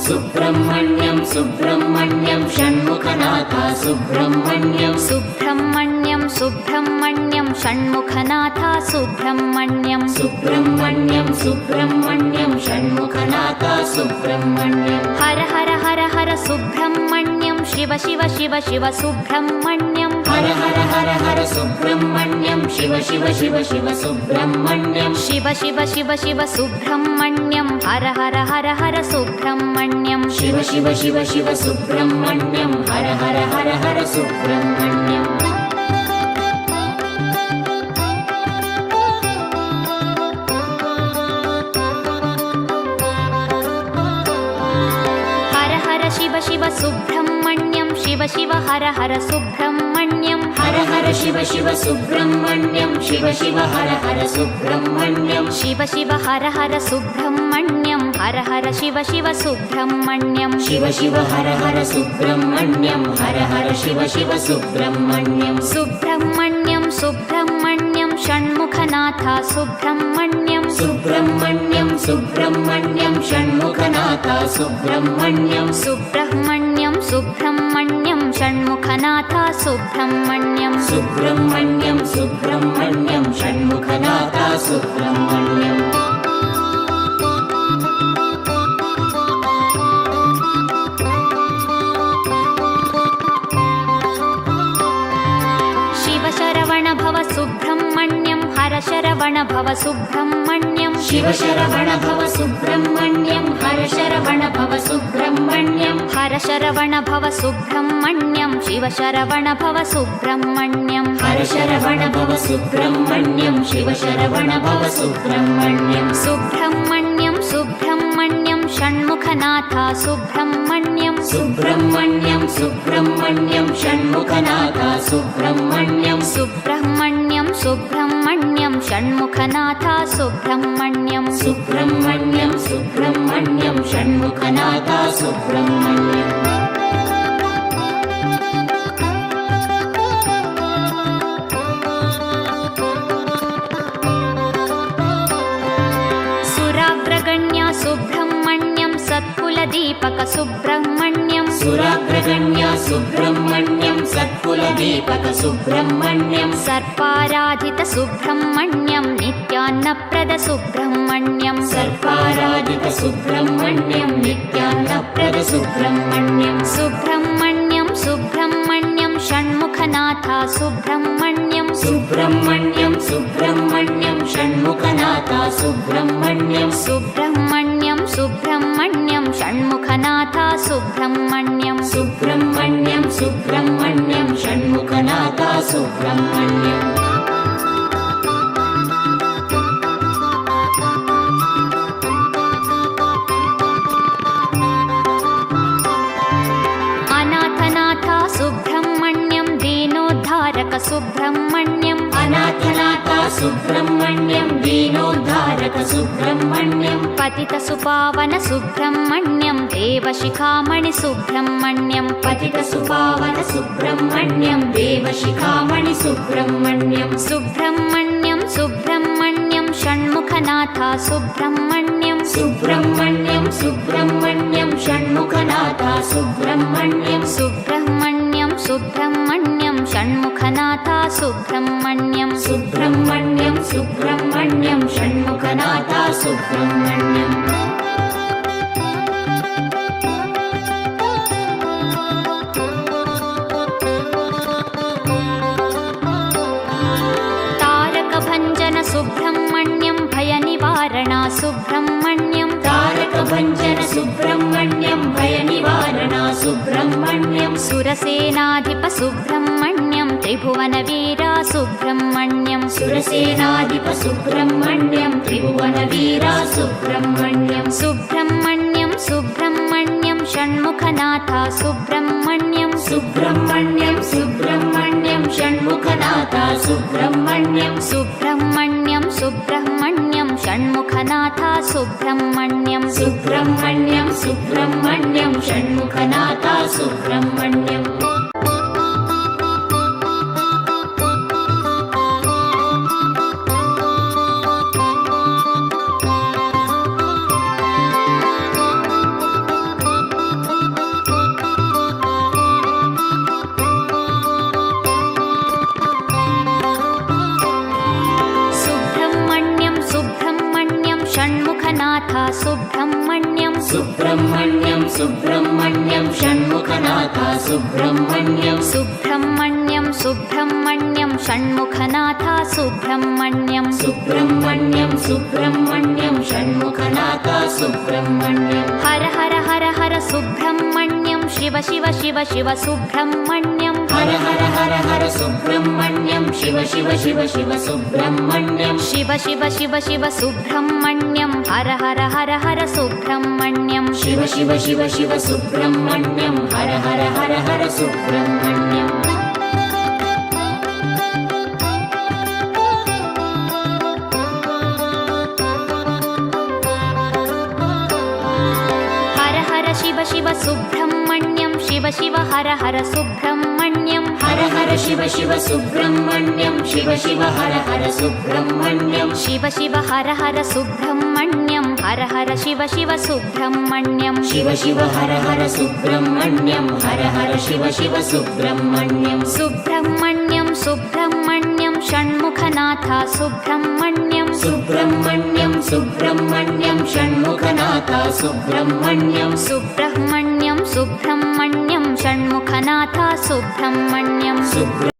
सुब्रह्मण्यं सुब्रह्मण्यं षण्मुखनाथ सुब्रह्मण्यं सुब्रह्मण्यं सुब्रह्मण्यं षण्मुखनाथ सुब्रह्मण्यं सुब्रह्मण्यं सुब्रह्मण्यं षण्मुखनाथ सुब्रह्मण्यं हर हर हर हर सुब्रह्मण्यं शिव शिव शिव शिव सुब्रह्मण्यं हर हर हर हर सुब्रह्मण्यं शिव शिव शिव शिव सुब्रह्मण्यं शिव शिव शिव शिव सुब्रह्मण्यं हर हर हर हर सुब्रह्मण्यं शिव शिव शिव शिव सुब्रह्मण्यं हर हर हर हर सुब्रह्मण्यं हर हर शिव शिव सुब्रह्मण्यं शिव शिव हर हर सुब्रह्मण्यं हर हर शिव शिव सुब्रह्मण्यं शिव शिव हर हर सुब्रह्मण्यं शिव शिव हर हर सुब्रह्मण्यं हर हर शिव शिव सुब्रह्मण्यं शिव शिव हर हर सुब्रह्मण्यं हर हर शिव शिव सुब्रह्मण्यं सुब्रह्मण्यं सुब्रह्मण्यं षण्मुखनाथ सुब्रह्मण्यं सुब्रह्मण्यं सुब्रह्मण्यं षण्मुखनाथ सुब्रह्मण्यं सुब्रह्मण्यं सुब्रह्मण्यं षण्मुखनाथ सुब्रह्मण्यं सुब्रह्मण्यं सुब्रह्मण्यं षण्मुखनाथ सुब्रह्मण्यं शिव शरवण भव सुब्रह्मण्यं हर शरवण भव सुब्रह्मण्यं शिव शरवण भव सुब्रह्मण्यं हर शरवण भव सुब्रह्मण्यं हर शरवण भव सुब्रह्मण्यं शिव शरवण भव सुब्रह्मण्यं हर शरवण भव सुब्रह्मण्यं शिव शरवण भव सुब्रह्मण्यं सुब्रह्मण्यं सुब्रह्मण्यं षण्मुखनाथ सुब्रह्मण्यं सुब्रह्मण्यं सुब्रह्मण्यं षण्मुखनाथ सुब्रह्मण्यं सुब्रह्मण्यं सुब्रह्मण्यं षण्मुखनाथ सुब्रह्मण्यं सुब्रह्मण्यं सुब्रह्मण्यं षण्मुखनाथ सुब्रह्मण्यं सुराग्रगण्य सुब्रह्मण्यं सत्कुलदीपक सुब्रह्मण्यं सुराग्रगण्य सुब्रह्मण्यं सत्कुलदीपक सुब्रह्मण्यं सर्पाराधित सुब्रह्मण्यं नित्यान्नप्रद सुब्रह्मण्यं सर्पाराधित सुब्रह्मण्यं नित्यान्नप्रद सुब्रह्मण्यं सुब्रह्मण्यं सुब्रह्मण्यं षण्मुखनाथ सुब्रह्मण्यं सुब्रह्मण्यं सुब्रह्मण्यं षण्मुखनाथ सुब्रह्मण्यं सुब्रह्मण्यं सुब्रह्मण्यं षण्मुखनाथ सुब्रह्मण्यं सुब्रह्मण्यं सुब्रह्मण्यं षण्मुखनाथ सुब्रह्मण्यं अनाथनाथ सुब्रह्मण्यं दीनोद्धारक सुब्रह्मण्यं अनाथनाथ सुब्रह्मण्यं दीनोद्धारक सुब्रह्मण्यं पतित सुपावन सुब्रह्मण्यं देवशिखामणि सुब्रह्मण्यं पतित सुपावन सुब्रह्मण्यं देवशिखामणि सुब्रह्मण्यं सुब्रह्मण्यं सुब्रह्मण्यं षण्मुखनाथ सुब्रह्मण्यं सुब्रह्मण्यं सुब्रह्मण्यं षण्मुखनाथ सुब्रह्मण्यं सुब्रह्मण्यं सुब्रह्मण्यं षण्मुखनाथ सुब्रह्मण्यं सुब्रह्मण्यं सुब्रह्मण्यं षण्मुखनाथ सुब्रह्मण्यं तारकभञ्जन सुब्रह्मण्यं भयनिवारण सुब्रह्मण्यं तारकभञ्जन सुब्रह्मण्यं भयनिवारण सुब्रह्मण्यं सुरसेनाधिप सुब्रह्मण्यं त्रिभुवनवीर सुब्रह्मण्यं सुरसेनाधिप सुब्रह्मण्यं त्रिभुवनवीर सुब्रह्मण्यं सुब्रह्मण्यं सुब्रह्मण्यं षण्मुखनाथ सुब्रह्मण्यं सुब्रह्मण्यं सुब्रह्मण्यं षण्मुखनाथ सुब्रह्मण्यं सुब्रह्मण्यं सुब्रह्मण्यं षण्मुखनाथ सुब्रह्मण्यं सुब्रह्मण्यं सुब्रह्मण्यं षण्मुखनाथ सुब्रह्मण्यं सुब्रह्मण्यं सुब्रह्मण्यं सुब्रह्मण्यं षण्मुखनाथ सुब्रह्मण्यं सुब्रह्मण्यं सुब्रह्मण्यं षण्मुखनाथ सुब्रह्मण्यं सुब्रह्मण्यं सुब्रह्मण्यं षण्मुखनाथ सुब्रह्मण्यं हर हर हर हर सुब्रह्मण्यं शिव शिव शिव शिव सुब्रह्मण्यं हर हर हर हर सुब्रह्मण्यं शिव शिव शिव शिव सुब्रह्मण्यं शिव शिव शिव शिव सुब्रह्मण्यं हर हर हर हर सुब्रह्मण्यं शिव शिव शिव शिव सुब्रह्मण्यं हर हर हर हर सुब्रह्मण्यं हर हर शिव शिव सुब्रह्मण्यं शिव शिव हर हर सुब्रह्मण्यं हर हर शिव शिव सुब्रह्मण्यं शिव शिव हर हर सुब्रह्मण्यं शिव शिव हर हर सुब्रह्मण्यं हर हर शिव शिव सुब्रह्मण्यं शिव शिव हर हर सुब्रह्मण्यं हर हर शिव शिव सुब्रह्मण्यं सुब्रह्मण्यं सुब्रह्मण्यं षण्मुखनाथ सुब्रह्मण्यं सुब्रह्मण्यं सुब्रह्मण्यं षण्मुखनाथ सुब्रह्मण्यं सुब्रह्मण्यं सुब्रह्मण्यं षण्मुखनाथ सुब्रह्मण्यं